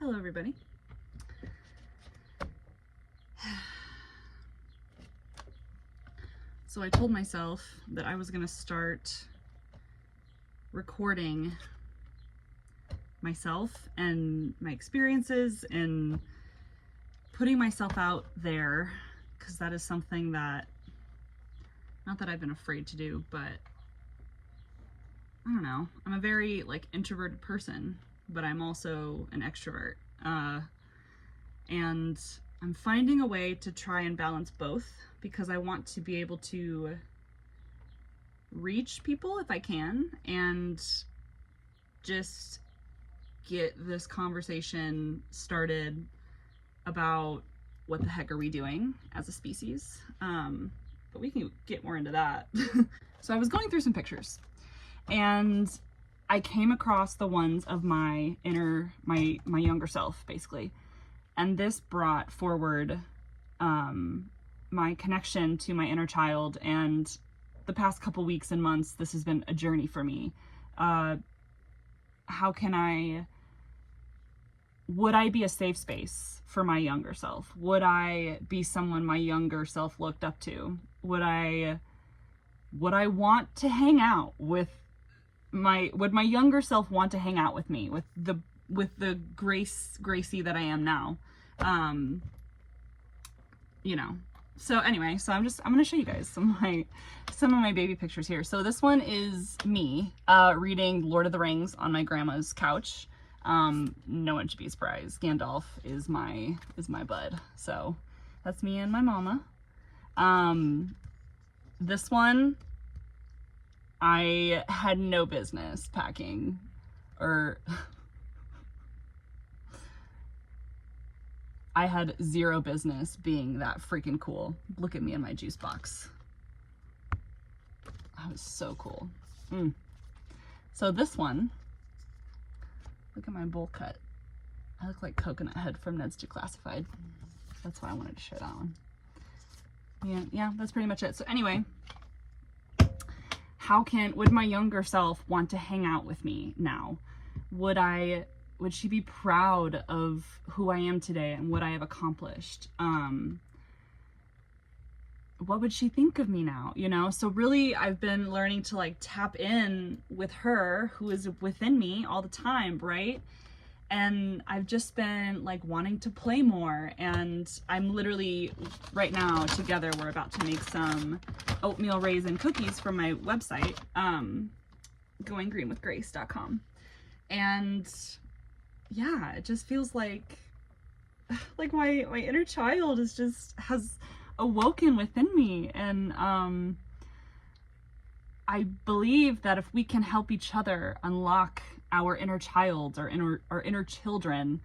Hello, everybody. So I told myself that I was going to start recording myself and my experiences and putting myself out there, because that is something that, not that I've been afraid to do, but I don't know. I'm a very introverted person, but I'm also an extrovert. And I'm finding a way to try and balance both, because I want to be able to reach people if I can and just get this conversation started about what the heck are we doing as a species. But we can get more into that. So I was going through some pictures and I came across the ones of my younger self, basically. And this brought forward my connection to my inner child. And the past couple weeks and months, this has been a journey for me. Would I be a safe space for my younger self? Would I be someone my younger self looked up to? Would I want to hang out with would my younger self want to hang out with me, with the Gracie that I am now? So anyway, so I'm going to show you guys some of my baby pictures here. So this one is me reading Lord of the Rings on my grandma's couch. No one should be surprised. Gandalf is my bud. So that's me and my mama. This one, I had no business packing, or I had zero business being that freaking cool. Look at me in my juice box. I was so cool. So this one, look at my bowl cut. I look like Coconut Head from Ned's Declassified. That's why I wanted to share that one. Yeah, that's pretty much it. So anyway, would my younger self want to hang out with me now? Would she be proud of who I am today and what I have accomplished? What would she think of me now? So really I've been learning to tap in with her, who is within me all the time, right? And I've just been wanting to play more, and I'm literally right now together, we're about to make some oatmeal raisin cookies from my website, goinggreenwithgrace.com. And yeah, it just feels like my inner child has awoken within me. And I believe that if we can help each other unlock our inner child, our inner children,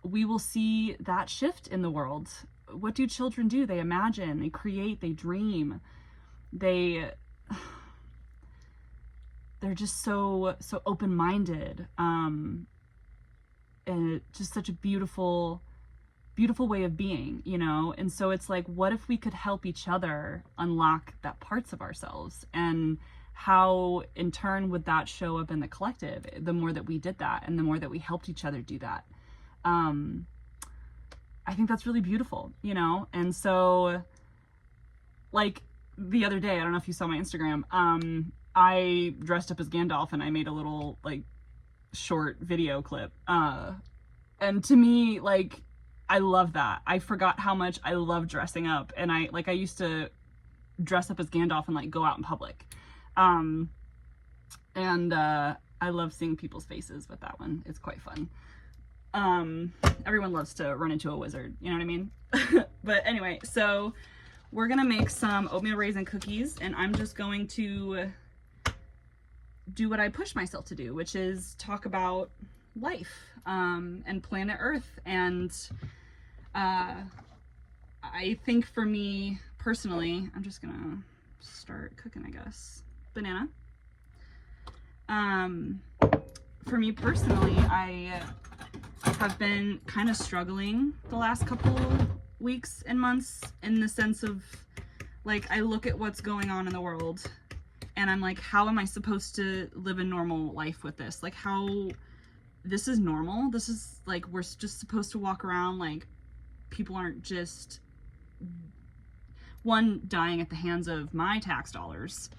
we will see that shift in the world. What do children do? They imagine, they create, they dream. They're just so open-minded, and just such a beautiful way of being, And so it's what if we could help each other unlock that parts of ourselves, and how in turn would that show up in the collective, the more that we did that and the more that we helped each other do that. I think that's really beautiful, And so the other day, I don't know if you saw my Instagram, I dressed up as Gandalf and I made a little short video clip. And to me, I love that. I forgot how much I love dressing up. And I used to dress up as Gandalf and go out in public. I love seeing people's faces with that one. It's quite fun. Everyone loves to run into a wizard, you know what I mean? But anyway, so we're gonna make some oatmeal raisin cookies, and I'm just going to do what I push myself to do, which is talk about life, and planet Earth. And I think for me personally, I'm just gonna start cooking, I guess. Banana. For me personally, I have been kind of struggling the last couple weeks and months, in the sense of I look at what's going on in the world and I'm how am I supposed to live a normal life with this? How this is normal. This is like, we're just supposed to walk around like people aren't just, one, dying at the hands of my tax dollars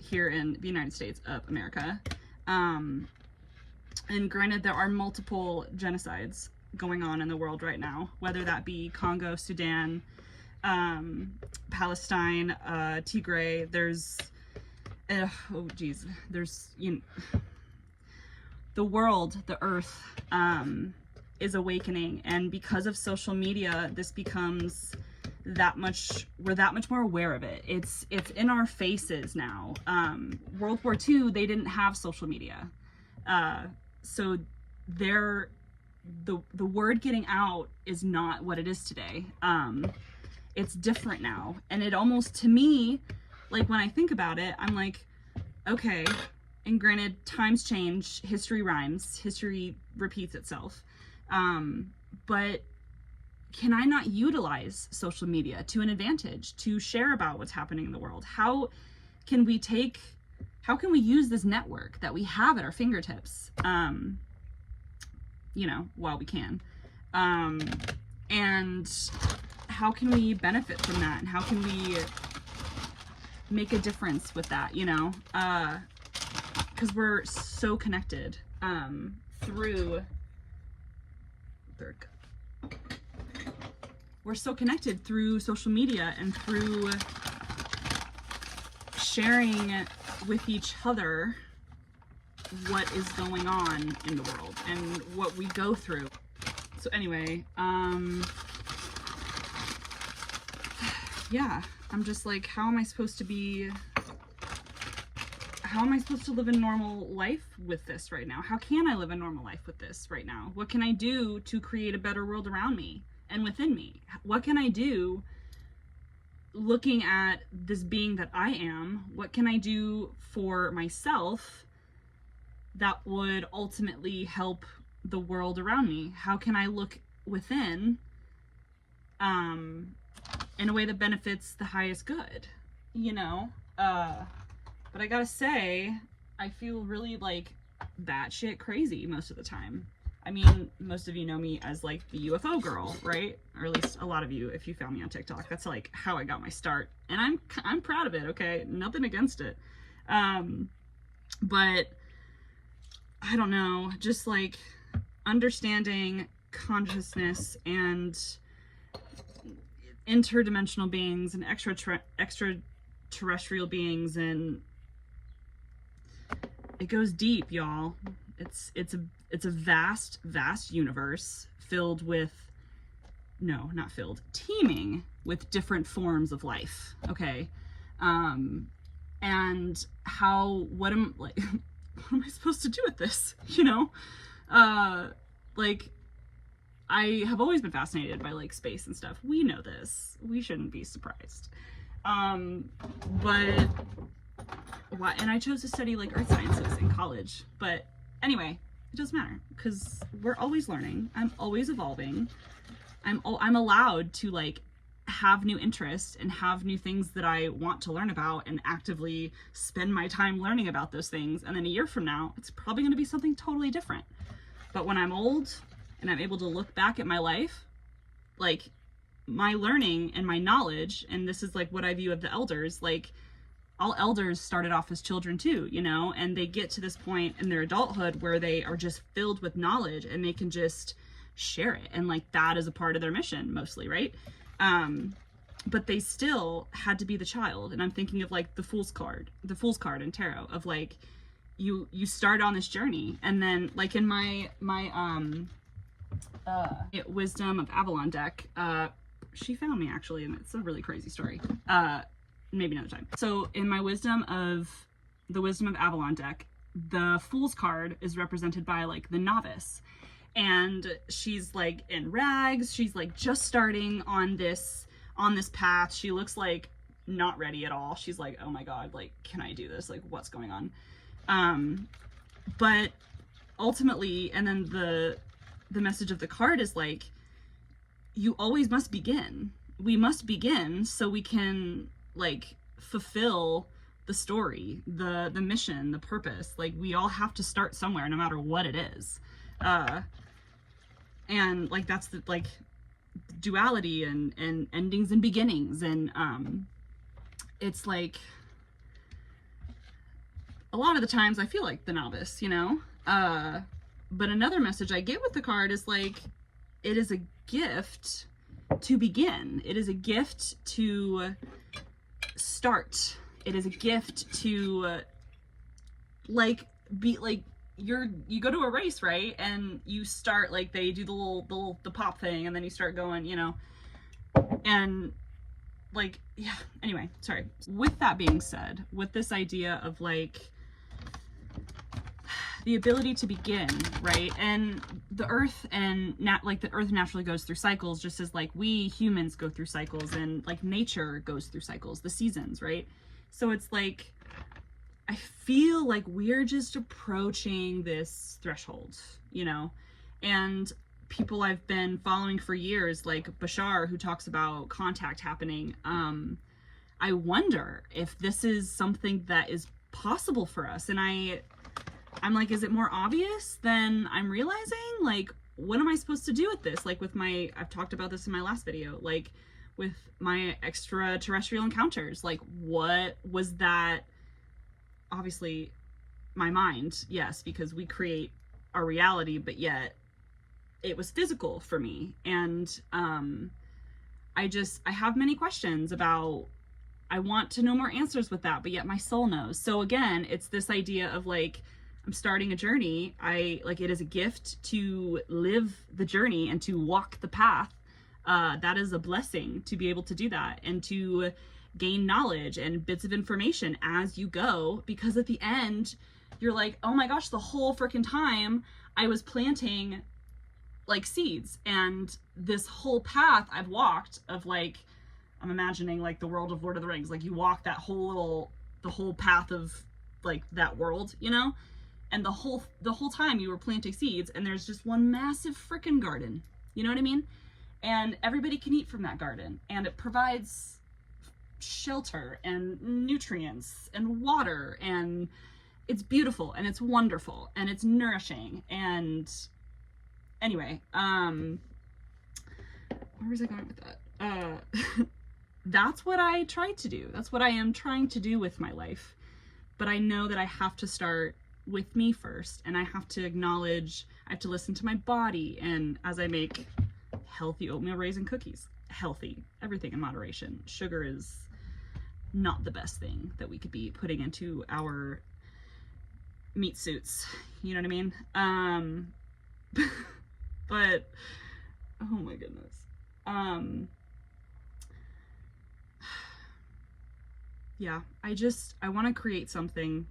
here in the United States of America. And granted, there are multiple genocides going on in the world right now, whether that be Congo, Sudan, Palestine, Tigray. There's, there's, the world, the earth, is awakening, and because of social media, this becomes we're that much more aware of it. It's in our faces now. World War II, they didn't have social media, so the word getting out is not what it is today. It's different now, and it almost, to me, like when I think about it, I'm like, okay, and granted, times change, history rhymes, history repeats itself, but can I not utilize social media to an advantage, to share about what's happening in the world? How can we use this network that we have at our fingertips, while we can? And how can we benefit from that? And how can we make a difference with that, because we're so connected through we're so connected through social media and through sharing with each other what is going on in the world and what we go through. So anyway, yeah, I'm just like, how am I supposed to live a normal life with this right now? How can I live a normal life with this right now? What can I do to create a better world around me and within me? What can I do looking at this being that I am? What can I do for myself that would ultimately help the world around me? How can I look within in a way that benefits the highest good, but I gotta say, I feel really like batshit crazy most of the time. I mean, most of you know me as like the UFO girl, right? Or at least a lot of you, if you found me on TikTok. That's like how I got my start, and I'm proud of it. Okay, nothing against it, but I don't know, just like understanding consciousness and interdimensional beings and extraterrestrial beings, and it goes deep, y'all. It's a vast universe filled with, no, not filled, teeming with different forms of life. Okay, and what am I supposed to do with this? Like, I have always been fascinated by like space and stuff. We know this. We shouldn't be surprised. But why? And I chose to study like earth sciences in college. But anyway, it doesn't matter because we're always learning. I'm always evolving. I'm allowed to like have new interests and have new things that I want to learn about and actively spend my time learning about those things. And then a year from now, it's probably going to be something totally different. But when I'm old and I'm able to look back at my life, like my learning and my knowledge, and this is like what I view of the elders, like all elders started off as children too, and they get to this point in their adulthood where they are just filled with knowledge and they can just share it. And like that is a part of their mission mostly, right? But they still had to be the child. And I'm thinking of like the fool's card in tarot, of like, you start on this journey, and then like in my Wisdom of Avalon deck, she found me actually, and it's a really crazy story. Maybe another time. So in my Wisdom of Avalon deck, the Fool's card is represented by like the novice, and she's like in rags. She's like just starting on this path. She looks like not ready at all. She's like, oh my god, like, can I do this? Like, what's going on? But ultimately, and then the message of the card is like, you always must begin. We must begin so we can like fulfill the story, the mission, the purpose. Like we all have to start somewhere, no matter what it is. And like that's the like duality and endings and beginnings, and it's like a lot of the times I feel like the novice, you know. But another message I get with the card is like, it is a gift to begin. It is a gift to start. It is a gift to like be like, you go to a race, right? And you start, like, they do the pop thing, and then you start going, you know, and like, yeah, anyway, sorry. With that being said, with this idea of like the ability to begin, right? And the earth and the earth naturally goes through cycles, just as like we humans go through cycles, and like nature goes through cycles, the seasons, right? So it's like, I feel like we're just approaching this threshold, you know, and people I've been following for years, like Bashar, who talks about contact happening. I wonder if this is something that is possible for us. And I'm like, is it more obvious than I'm realizing? Like, what am I supposed to do with this? Like with I've talked about this in my last video, like with my extraterrestrial encounters, like what was that? Obviously my mind, yes, because we create our reality, but yet it was physical for me. And I have many questions about, I want to know more answers with that, but yet my soul knows. So again, it's this idea of like, I'm starting a journey. It is a gift to live the journey and to walk the path. That is a blessing to be able to do that, and to gain knowledge and bits of information as you go, because at the end you're like, oh my gosh, the whole freaking time I was planting like seeds, and this whole path I've walked of like, I'm imagining like the world of Lord of the Rings, like you walk the whole path of like that world, you know, and the whole time you were planting seeds, and there's just one massive freaking garden, you know what I mean? And everybody can eat from that garden, and it provides shelter and nutrients and water, and it's beautiful and it's wonderful and it's nourishing. And anyway, where was I going with that? That's what I tried to do. That's what I am trying to do with my life. But I know that I have to start with me first, and I have to acknowledge, I have to listen to my body. And as I make healthy oatmeal raisin cookies, healthy, everything in moderation. Sugar is not the best thing that we could be putting into our meat suits, you know what I mean? But oh my goodness. Yeah, I want to create something,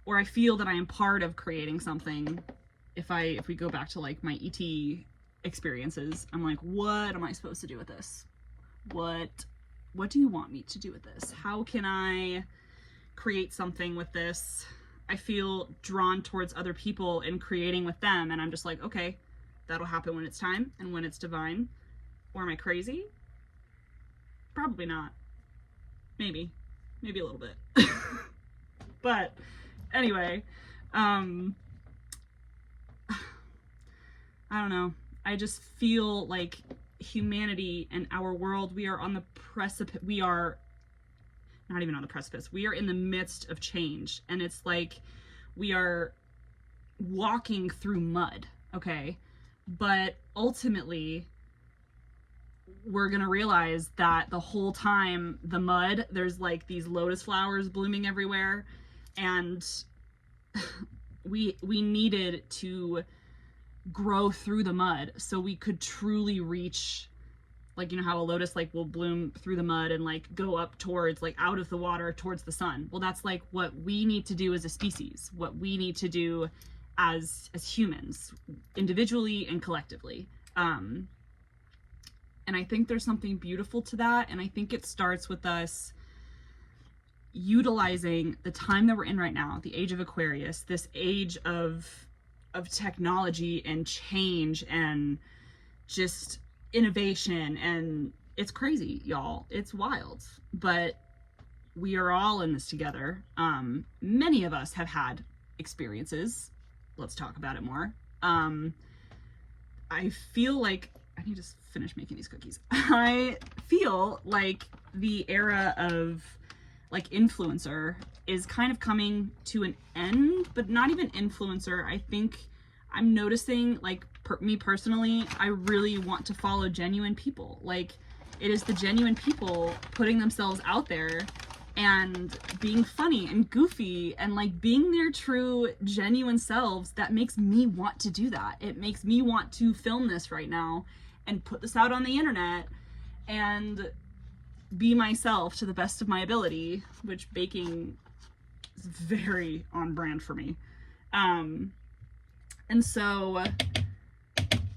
or I feel that I am part of creating something. If we go back to like my ET experiences, I'm like, what am I supposed to do with this? What do you want me to do with this? How can I create something with this? I feel drawn towards other people and creating with them, and I'm just like, okay, that'll happen when it's time and when it's divine. Or am I crazy? Probably not. Maybe a little bit. But anyway, I don't know. I just feel like humanity and our world, we are on the precipice. We are not even on the precipice. We are in the midst of change. And it's like we are walking through mud, okay? But ultimately, we're gonna realize that the whole time, the mud, there's like these lotus flowers blooming everywhere. And we needed to grow through the mud so we could truly reach, like, you know how a lotus like will bloom through the mud and like go up towards, like, out of the water towards the sun. Well, that's like what we need to do as a species, what we need to do as humans, individually and collectively. And I think there's something beautiful to that, and I think it starts with us utilizing the time that we're in right now, the age of Aquarius, this age of technology and change and just innovation, and it's crazy, y'all. It's wild, but we are all in this together. Many of us have had experiences let's talk about it more. I feel like I need to finish making these cookies. I feel like the era of like influencer is kind of coming to an end, but not even influencer. I think I'm noticing, like, me personally, I really want to follow genuine people. Like, it is the genuine people putting themselves out there and being funny and goofy and like being their true genuine selves that makes me want to do that. It makes me want to film this right now and put this out on the internet and be myself to the best of my ability, which baking is very on brand for me. And so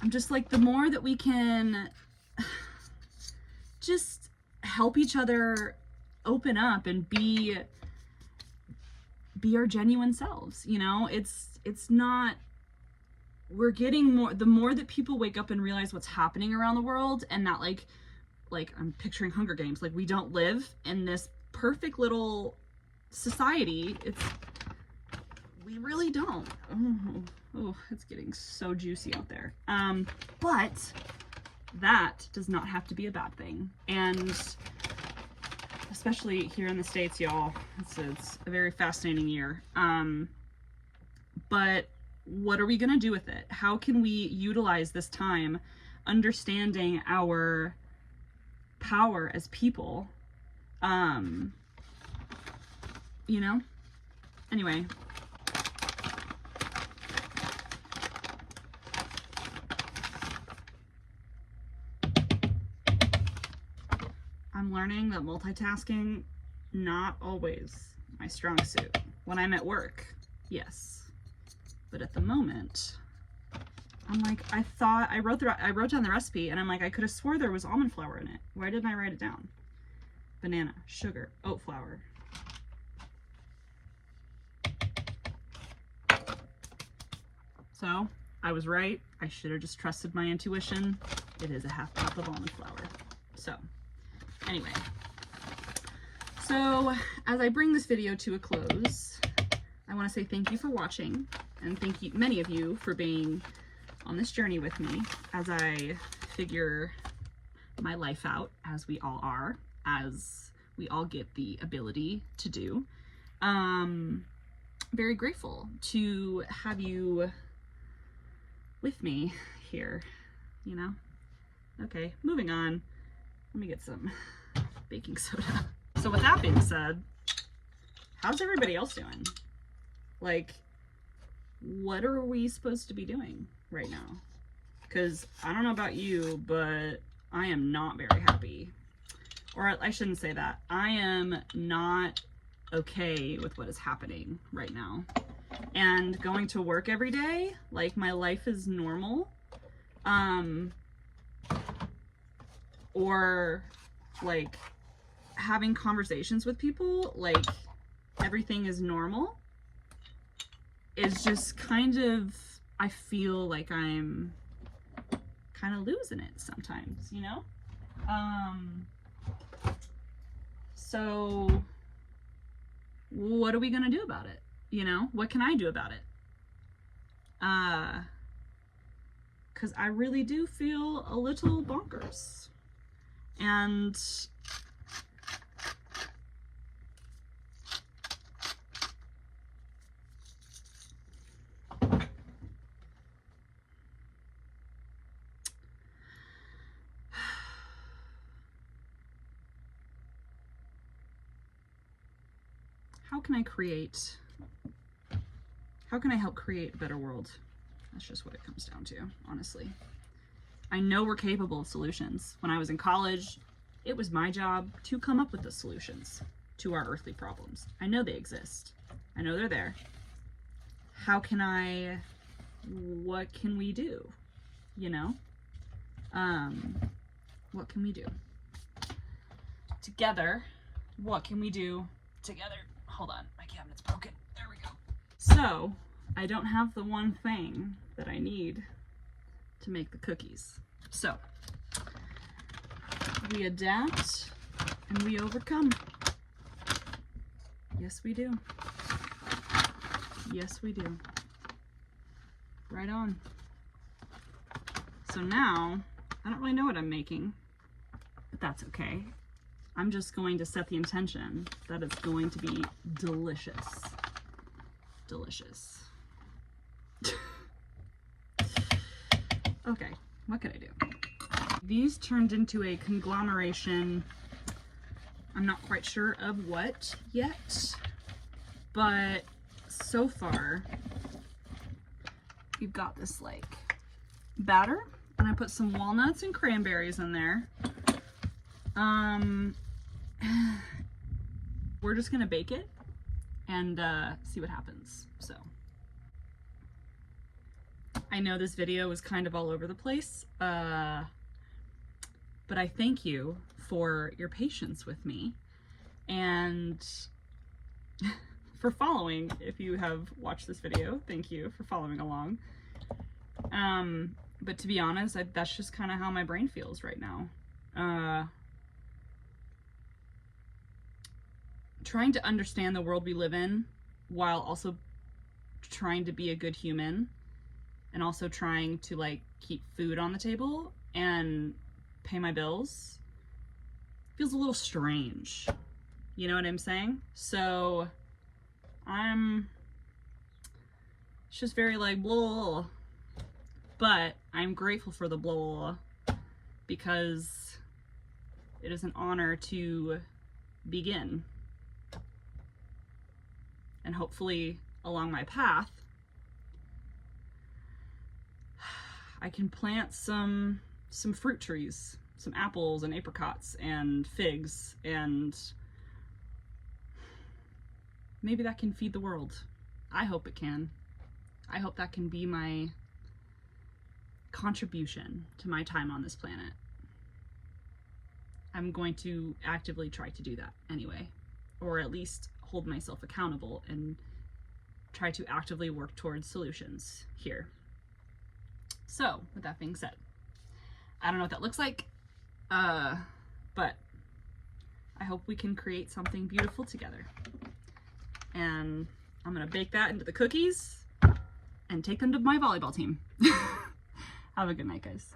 I'm just like, the more that we can just help each other open up and be our genuine selves, you know, it's not, we're getting more, the more that people wake up and realize what's happening around the world, and that like I'm picturing Hunger Games, like we don't live in this perfect little society. We really don't. Oh, it's getting so juicy out there. But that does not have to be a bad thing. And especially here in the States, y'all, it's a very fascinating year. But what are we gonna do with it? How can we utilize this time understanding our power as people? You know? Anyway. I'm learning that multitasking, not always my strong suit. When I'm at work, yes. But at the moment, I'm like, I wrote down the recipe and I'm like, I could have swore there was almond flour in it. Why didn't I write it down? Banana, sugar, oat flour. So I was right. I should have just trusted my intuition. It is a half cup of almond flour. So anyway, so as I bring this video to a close, I want to say thank you for watching, and thank you, many of you, for being on this journey with me as I figure my life out, as we all are, as we all get the ability to do. Very grateful to have you with me here, you know? Okay, moving on. Let me get some baking soda. So with that being said, how's everybody else doing? Like, what are we supposed to be doing right now? Because I don't know about you, but I am not very happy. Or I shouldn't say that. I am not okay with what is happening right now. And going to work every day, like my life is normal. Or like having conversations with people, like everything is normal, is just kind of, I feel like I'm kind of losing it sometimes, you know? So what are we gonna do about it? You know, what can I do about it? Because I really do feel a little bonkers. And how can I help create a better world? That's just what it comes down to, honestly. I know we're capable of solutions. When I was in college, it was my job to come up with the solutions to our earthly problems. I know they exist. I know they're there. What can we do? You know? What can we do? Together, what can we do together? Hold on, my cabinet's broken. There we go. So, I don't have the one thing that I need to make the cookies. So, we adapt and we overcome. Yes, we do. Yes, we do. Right on. So now, I don't really know what I'm making, but that's okay. I'm just going to set the intention that it's going to be delicious. Delicious. Okay, what could I do? These turned into a conglomeration. I'm not quite sure of what yet, but so far we've got this like batter, and I put some walnuts and cranberries in there. We're just gonna bake it and see what happens. So I know this video was kind of all over the place, but I thank you for your patience with me and for following. If you have watched this video, thank you for following along. But to be honest, that's just kind of how my brain feels right now. Trying to understand the world we live in while also trying to be a good human, and also trying to like keep food on the table and pay my bills feels a little strange. You know what I'm saying? So it's just very like blah, but I'm grateful for the blah because it is an honor to begin. And hopefully along my path, I can plant some fruit trees, some apples and apricots and figs, and maybe that can feed the world. I hope it can. I hope that can be my contribution to my time on this planet. I'm going to actively try to do that anyway, or at least hold myself accountable and try to actively work towards solutions here. So, with that being said, I don't know what that looks like, but I hope we can create something beautiful together. And I'm gonna bake that into the cookies and take them to my volleyball team. Have a good night, guys.